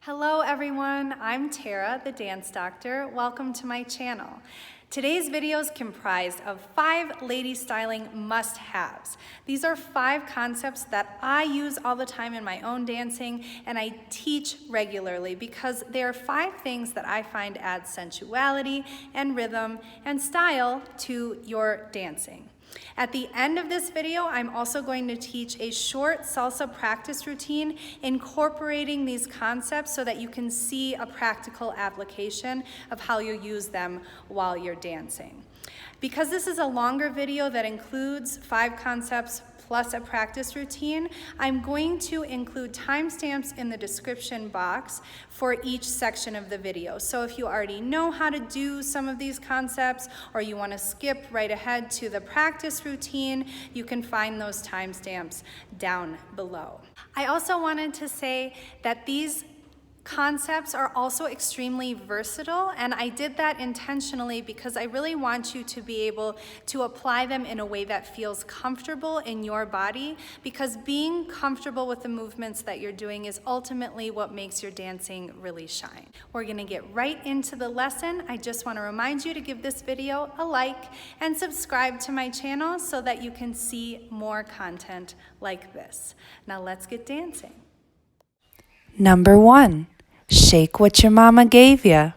Hello everyone, I'm Tara, the dance doctor. Welcome to my channel. Today's video is comprised of 5 lady styling must-haves. These are 5 concepts that I use all the time in my own dancing and I teach regularly because they are 5 things that I find add sensuality and rhythm and style to your dancing. At the end of this video, I'm also going to teach a short salsa practice routine incorporating these concepts so that you can see a practical application of how you use them while you're dancing. Because this is a longer video that includes 5 concepts plus a practice routine, I'm going to include timestamps in the description box for each section of the video. So if you already know how to do some of these concepts or you want to skip right ahead to the practice routine, you can find those timestamps down below. I also wanted to say that these concepts are also extremely versatile, and I did that intentionally because I really want you to be able to apply them in a way that feels comfortable in your body, because being comfortable with the movements that you're doing is ultimately what makes your dancing really shine. We're gonna get right into the lesson. I just want to remind you to give this video a like and subscribe to my channel so that you can see more content like this. Now let's get dancing. Number 1, shake what your mama gave ya.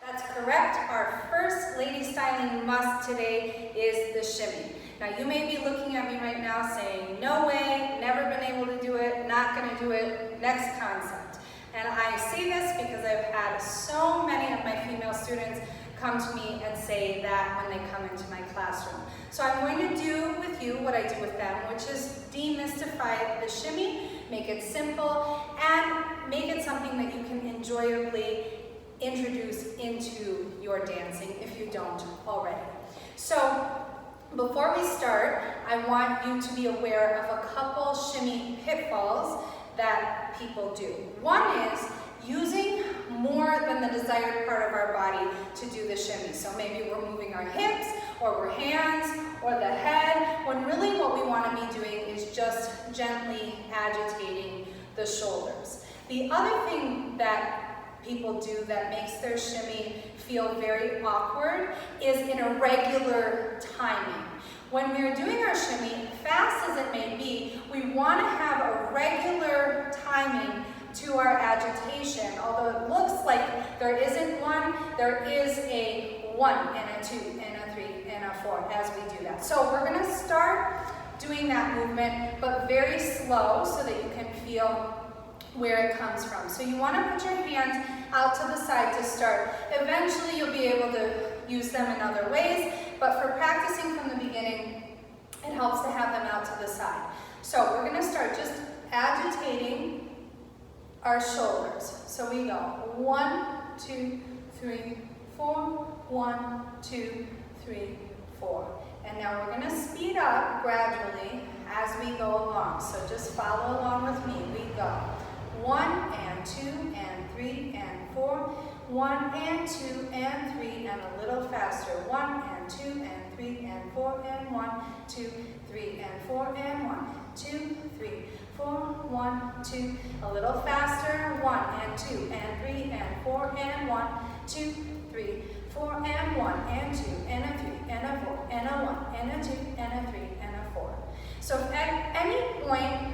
That's correct. Our first lady styling must today is the shimmy. Now you may be looking at me right now saying, no way, never been able to do it, not gonna do it, next concept. And I say this because I've had so many of my female students come to me and say that when they come into my classroom. So I'm going to do with you what I do with them, which is demystify the shimmy, make it simple, and make it something that you can enjoyably introduce into your dancing if you don't already. So before we start, I want you to be aware of a couple shimmy pitfalls that people do. One is using more than the desired part of our body to do the shimmy. So maybe we're moving our hips or our hands or the head, when really what we want to be doing is just gently agitating the shoulders. The other thing that people do that makes their shimmy feel very awkward is in irregular timing. When we're doing our shimmy, fast as it may be, we want to have a regular timing to our agitation. Although it looks like there isn't one, there is a 1 and a 2 and a 3 and a 4 as we do that. So we're going to start doing that movement, but very slow so that you can feel where it comes from. So you want to put your hands out to the side to start. Eventually you'll be able to use them in other ways, but for practicing from the beginning, it helps to have them out to the side. So we're going to start just agitating our shoulders. So we go 1, 2, 3, 4, 1, 2, 3, 4. And now we're going to speed up gradually as we go along. So just follow along with me. We go 1 and 2 and 3 and 4, 1 and 2 and 3 and a little faster. 1 and 2 and 3 and 4 and 1, 2, 3 and 4 and 1, 2, 3, 4, 1, 2, a little faster. 1 and 2 and 3 and 4 and 1, 2, 3, 4 and 1 and 2 and a 3 and a 4 and a 1 and a 2 and a 3 and a 4. So if at any point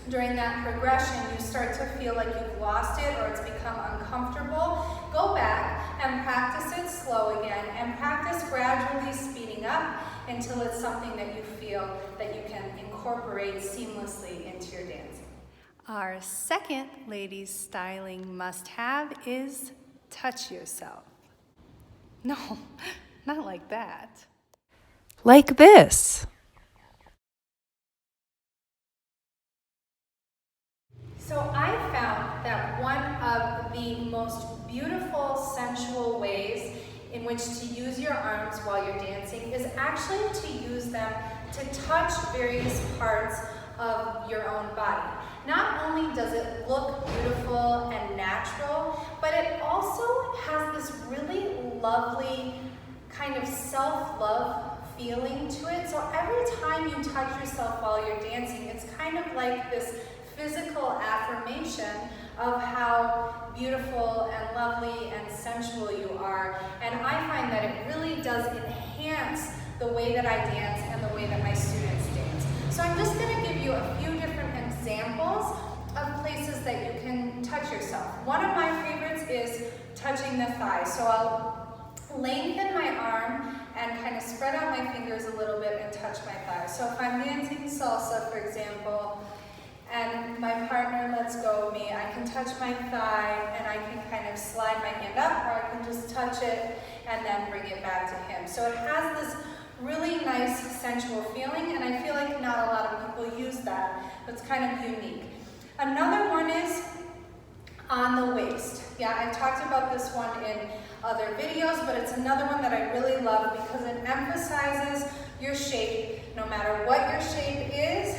during that progression you start to feel like you've lost it or it's become uncomfortable, go back and practice it slow again and practice gradually speeding up until it's something that you feel that you can incorporate seamlessly into your dancing. Our second ladies styling must-have is touch yourself. No, not like that. Like this. So I found that one of the most beautiful, sensual ways in which to use your arms while you're dancing is actually to use them to touch various parts of your own body. Not only does it look beautiful and natural, but it also has this really lovely kind of self-love feeling to it. So every time you touch yourself while you're dancing, it's kind of like this physical affirmation of how beautiful and lovely and sensual you are. And I find that it really does enhance the way that I dance and the way that my students dance. So I'm just going to give you a few different examples of places that you can touch yourself. One of my favorites is touching the thigh. So I'll lengthen my arm and kind of spread out my fingers a little bit and touch my thigh. So if I'm dancing salsa, for example, and my partner lets go of me, I can touch my thigh and I can kind of slide my hand up, or I can just touch it and then bring it back to him. So it has this really nice sensual feeling, and I feel like not a lot of people use that. It's kind of unique. Another one is on the waist. Yeah, I talked about this one in other videos, but it's another one that I really love because it emphasizes your shape. No matter what your shape is,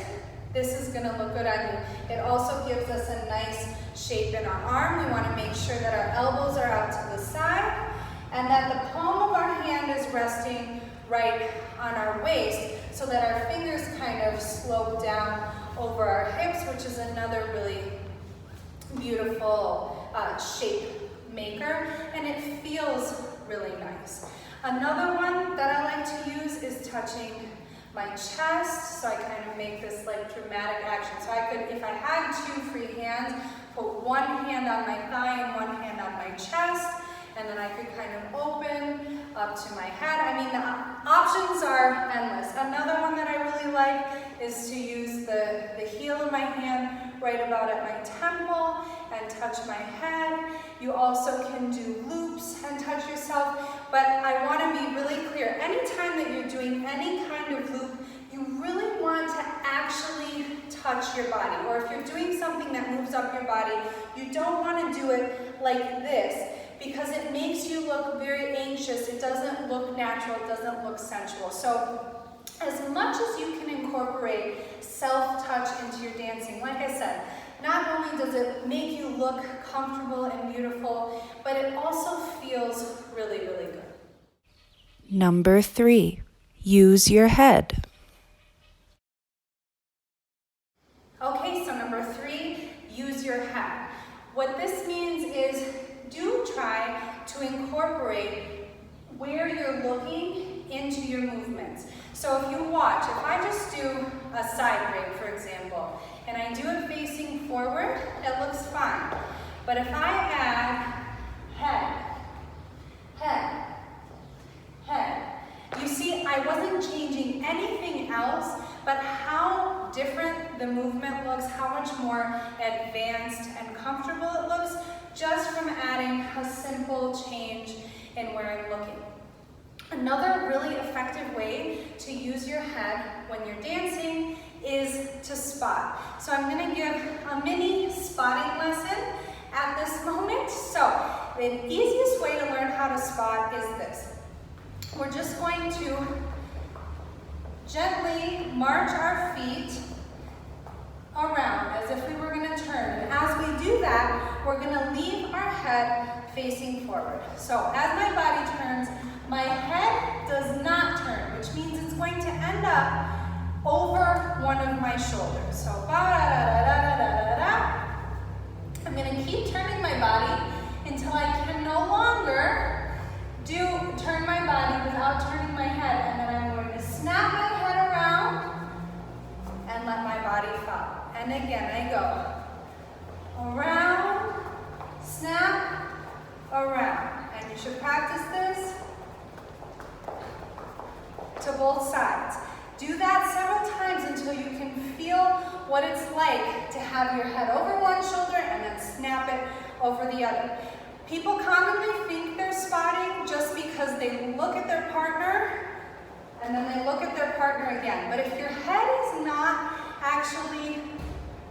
this is gonna look good on you. It also gives us a nice shape in our arm. We wanna make sure that our elbows are out to the side and that the palm of our hand is resting right on our waist so that our fingers kind of slope down over our hips, which is another really beautiful shape maker, and it feels really nice. Another one that I like to use is touching my chest, so I kind of make this like dramatic action. So I could, if I had two free hands, put one hand on my thigh and one hand on my chest, and then I could kind of open up to my head. I mean, the options are endless. Another one that I really like is to use the heel of my hand right about at my temple and touch my head. You also can do loops and touch yourself, but I want to be really clear. Anytime that you're doing any kind of loop, you really want to actually touch your body. Or if you're doing something that moves up your body, you don't want to do it like this, because it makes you look very anxious. It doesn't look natural, it doesn't look sensual. So as much as you can incorporate self-touch into your dancing, like I said, not only does it make you look comfortable and beautiful, but it also feels really, really good. Number 3, use your head. Okay, so number 3, use your head. What this means is do try to incorporate where you're looking into your movements. So if you watch, if I just do a side break, for example, and I do it facing forward, it looks fine. But if I add head, head, head, you see I wasn't changing anything else, but how different the movement looks, how much more advanced and comfortable it looks, just from adding a simple change in where I'm looking. Another really effective way to use your head when you're dancing is to spot. So I'm going to give a mini spotting lesson at this moment. So the easiest way to learn how to spot is this. We're just going to gently march our feet around as if we were going to turn. And as we do that, we're going to leave our head facing forward. So as my body turns, my head does not turn, which means it's going to end up over one of my shoulders. So ba-da-da-da-da-da-da-da. I'm going to keep turning my body until I can no longer turn my body without turning my head, and then I'm going to snap my head around and let my body fall. And again, I go around, snap, around. And you should practice this to both sides. Do that several times until you can feel what it's like to have your head over one shoulder and then snap it over the other. People commonly think they're spotting just because they look at their partner and then they look at their partner again. But if your head is not actually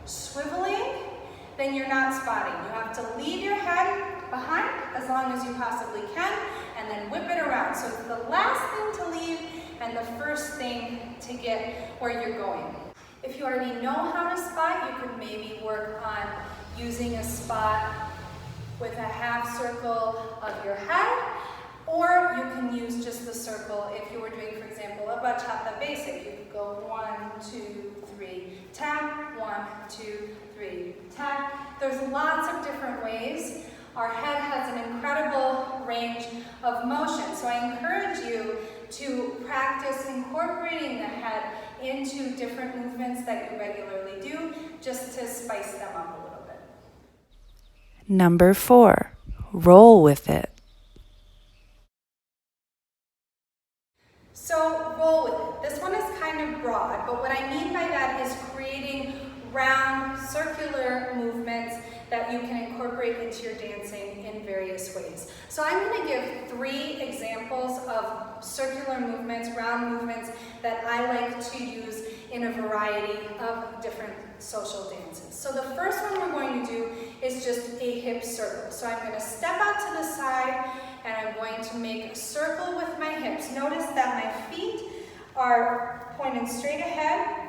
swiveling, then you're not spotting. You have to leave your head behind as long as you possibly can and then whip it around. So it's the last thing to leave and the first thing to get where you're going. If you already know how to spot, you could maybe work on using a spot with a half circle of your head. Or you can use just the circle if you were doing, for example, a bachata basic. You could go 1, 2, 3, tap, 1, 2, 3, tap. There's lots of different ways. Our head has an incredible range of motion, so I encourage you to practice incorporating the head into different movements that you regularly do, just to spice them up a little bit. Number 4, roll with it. So roll with it. This one is kind of broad, but what I mean by that is creating round, circular movements that you can incorporate into your dancing in various ways. So I'm going to give 3 examples of circular movements, round movements that I like to use in a variety of different social dances. So the first one we're going to do is just a hip circle. So I'm going to step out to the side and I'm going to make a circle with my hips. Notice that my feet are pointed straight ahead.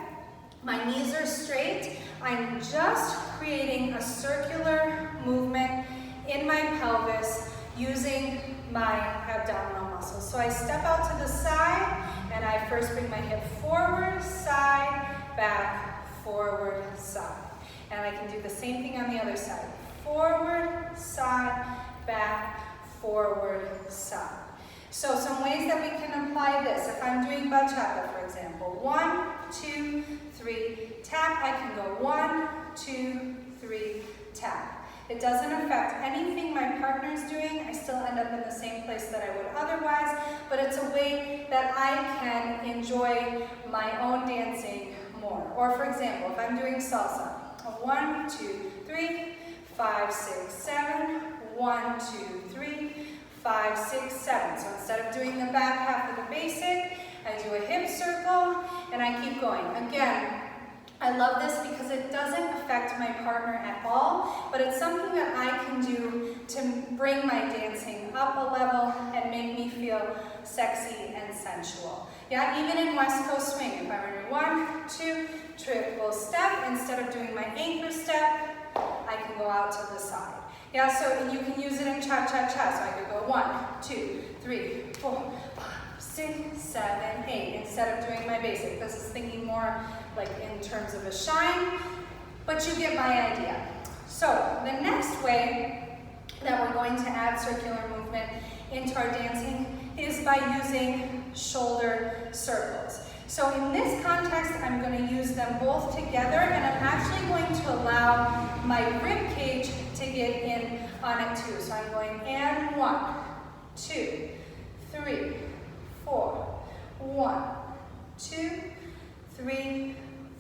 My knees are straight. I'm just creating a circular movement in my pelvis using my abdominal muscles. So I step out to the side and I first bring my hip forward, side, back, forward, side. And I can do the same thing on the other side. Forward, side, back, forward, side. So some ways that we can apply this. If I'm doing bachata, for example, 1, 2, 3, tap. I can go 1, 2, 3, tap. It doesn't affect anything my partner's doing. I still end up in the same place that I would otherwise, but it's a way that I can enjoy my own dancing more. Or for example, if I'm doing salsa, 1, 2, 3, 5, 6, 7, 1, 2, 3, 5, 6, 7. So instead of doing the back half of the basic, I do a hip circle and I keep going. Again, I love this because it doesn't affect my partner at all, but it's something that I can do to bring my dancing up a level and make me feel sexy and sensual. Yeah, even in West Coast swing, if I were to do 1, 2, triple step, instead of doing my anchor step, I can go out to the side. Yeah, so you can use it in cha-cha-cha. So I could go 1, 2, 3, 4, 5, 6, 7, 8, instead of doing my basic. This is thinking more like in terms of a shine, but you get my idea. So the next way that we're going to add circular movement into our dancing is by using shoulder circles. So in this context, I'm going to use them both together, and I'm actually going to allow my rib cage to get in on it too. So I'm going and 1, 2, 3, 4, 1, 2, 3,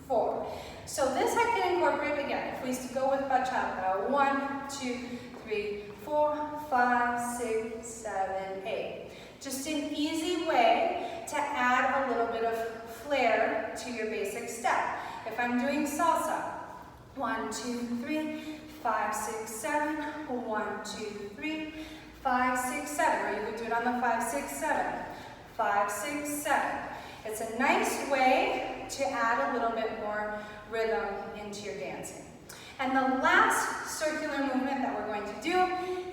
4. So this I can incorporate again. If we used to go with bachata, 1, 2, 3, 4, 5, 6, 7, 8. Just an easy way to add a little bit of flair to your basic step. If I'm doing salsa, 1, 2, 3, 5, 6, 7, 1, 2, 3, 5, 6, 7. Or you could do it on the 5, 6, 7. 5, 6, 7. It's a nice way to add a little bit more rhythm into your dancing. And the last circular movement that we're going to do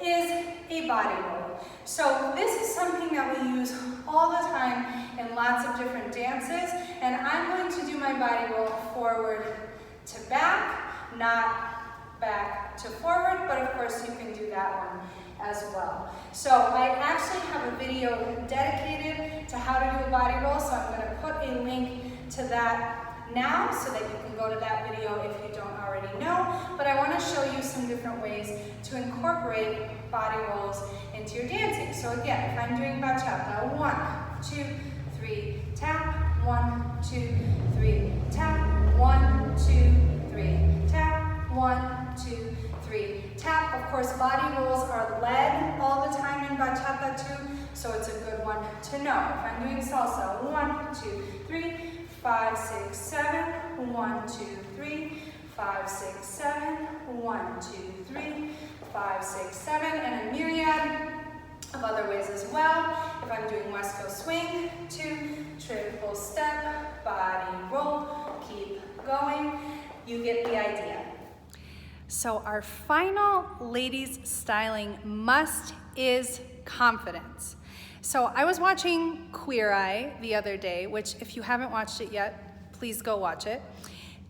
is a body roll. So this is something that we use all the time in lots of different dances, and I'm going to do my body roll forward to back, not back to forward, but of course you can do that one as well. So I actually have a video dedicated to how to do a body roll, so I'm going to put a link to that now so that you can go to that video if you don't already know. But I want to show you some different ways to incorporate body rolls into your dancing. So again, if I'm doing bachata, 1, 2, 3, tap, 1, 2, 3, tap, 1, 2, 3, tap, 1, 2, 3, tap. Of course, body rolls are led all the time in bachata too, so it's a good one to know. If I'm doing salsa, 1, 2, 3, 5, 6, 7, 1, 2, 3, 5, 6, 7, 1, 2, 3, 5, 6, 7, and a myriad of other ways as well. If I'm doing West Coast swing, 2, triple step, body roll, keep going. You get the idea. So our final ladies styling must is confidence. So I was watching Queer Eye the other day, which if you haven't watched it yet, please go watch it.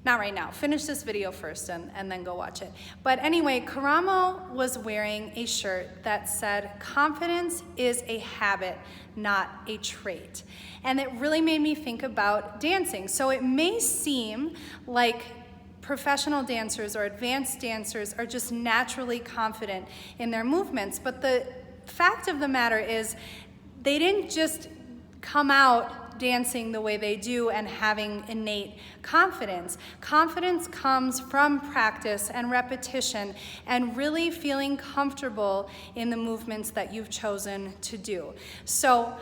Not right now, finish this video first and then go watch it. But anyway, Karamo was wearing a shirt that said, confidence is a habit, not a trait. And it really made me think about dancing. So it may seem like professional dancers or advanced dancers are just naturally confident in their movements, but the fact of the matter is they didn't just come out dancing the way they do and having innate confidence. Confidence comes from practice and repetition and really feeling comfortable in the movements that you've chosen to do. So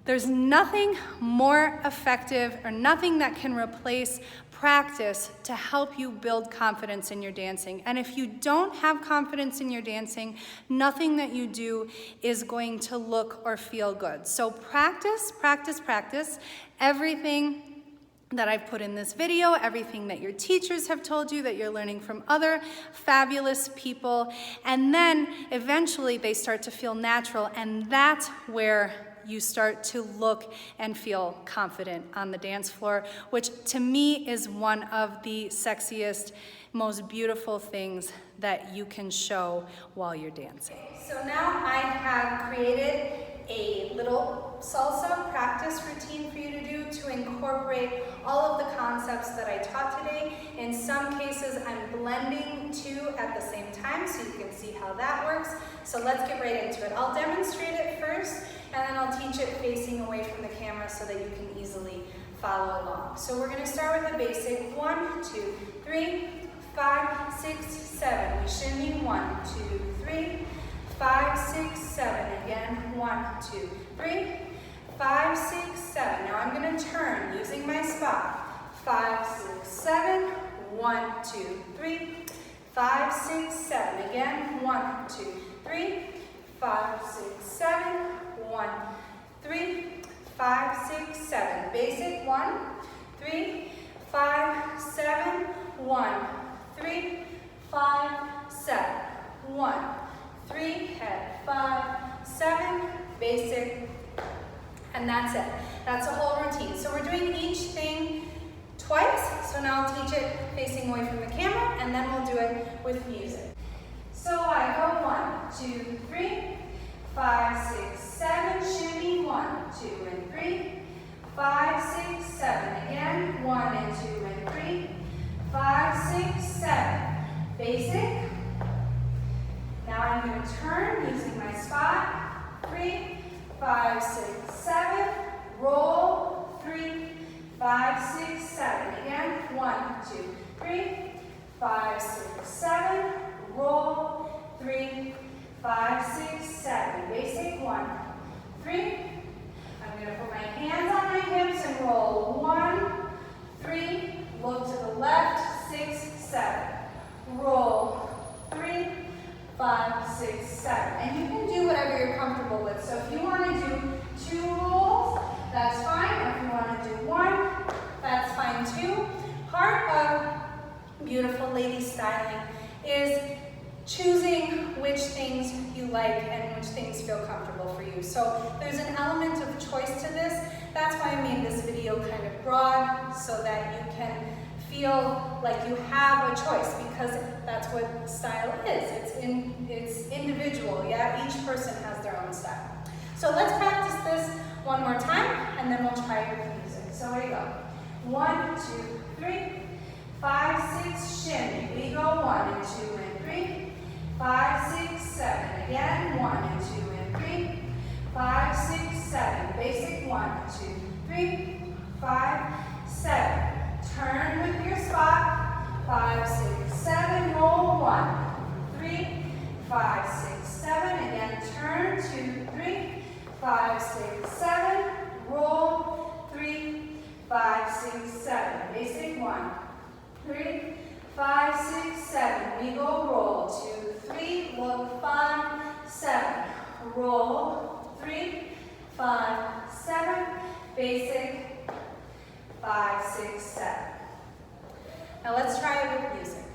there's nothing more effective or nothing that can replace practice to help you build confidence in your dancing. And if you don't have confidence in your dancing, nothing that you do is going to look or feel good. So practice, practice, practice. Everything that I've put in this video, everything that your teachers have told you, that you're learning from other fabulous people, and then eventually they start to feel natural, and that's where you start to look and feel confident on the dance floor, which to me is one of the sexiest, most beautiful things that you can show while you're dancing. So now I have created a little salsa practice routine for you to do to incorporate all of the concepts that I taught today. In some cases, I'm blending two at the same time so you can see how that works. So let's get right into it. I'll demonstrate it first, and then I'll teach it facing away from the camera so that you can easily follow along. So we're going to start with a basic 1, 2, 3, 5, 6, 7. We shimmy 1, 2, 3, 5, 6, 7. Again, 1, 2, 3, 5, 6, 7. Now I'm going to turn using my spot. 5, 6, 7. 1, 2, 3, 5, 6, 7. Again, 1, 2, 3, 5, 6, 7. 1, 3, 5, 6, 7. Basic 1, 3, 5, 7. 1, 3, 5, 7. 1, 3, head, 5, 7. Basic, and that's it. That's a whole routine. So we're doing each thing twice. So now I'll teach it facing away from the camera, and then we'll do it with music. So I go 1, 2, 3, 5, 6, 7, shimmy, 1, 2, and 3, 5, 6, 7, again, 1 and 2 and 3, 5, 6, 7, basic. Now I'm going to turn using my spot, 3, 5, 6, 7, roll, 3, 5, 6, 7, again, 1, 2, 3, 5, 6, 7, roll, 3, 5, 6, 7. Basic 1, 3. I'm going to put my hands on my hips and roll 1, 3. Look to the left, 6, 7. Roll 3, 5, 6, 7. And you can do whatever you're comfortable with. So if you want to do 2 rolls, that's fine. Or if you want to do 1, that's fine too. Part of beautiful lady styling is choosing which things you like and which things feel comfortable for you. So there's an element of choice to this. That's why I made this video kind of broad so that you can feel like you have a choice, because that's what style is. It's individual, yeah? Each person has their own style. So let's practice this one more time, and then we'll try it with music. So here we go. 1, 2, 3, 5, 6, shimmy. We go 1 and 2 and 3. 5, 6, 7. Again, 1 and 2 and 3. 5, 6, 7. Basic 1, 2, 3, 5, 7. Turn with your spot. 5, 6, 7. Roll 1, 3, 5, 6, 7. Again, turn 2, 3, 5, 6, 7. Roll 3, 5, 6, 7. Basic 1, 3, 5, 6, 7. We go roll 2, 3. Look 5, 7. Roll 3, 5, 7. Basic 5, 6, 7. Now let's try it with music.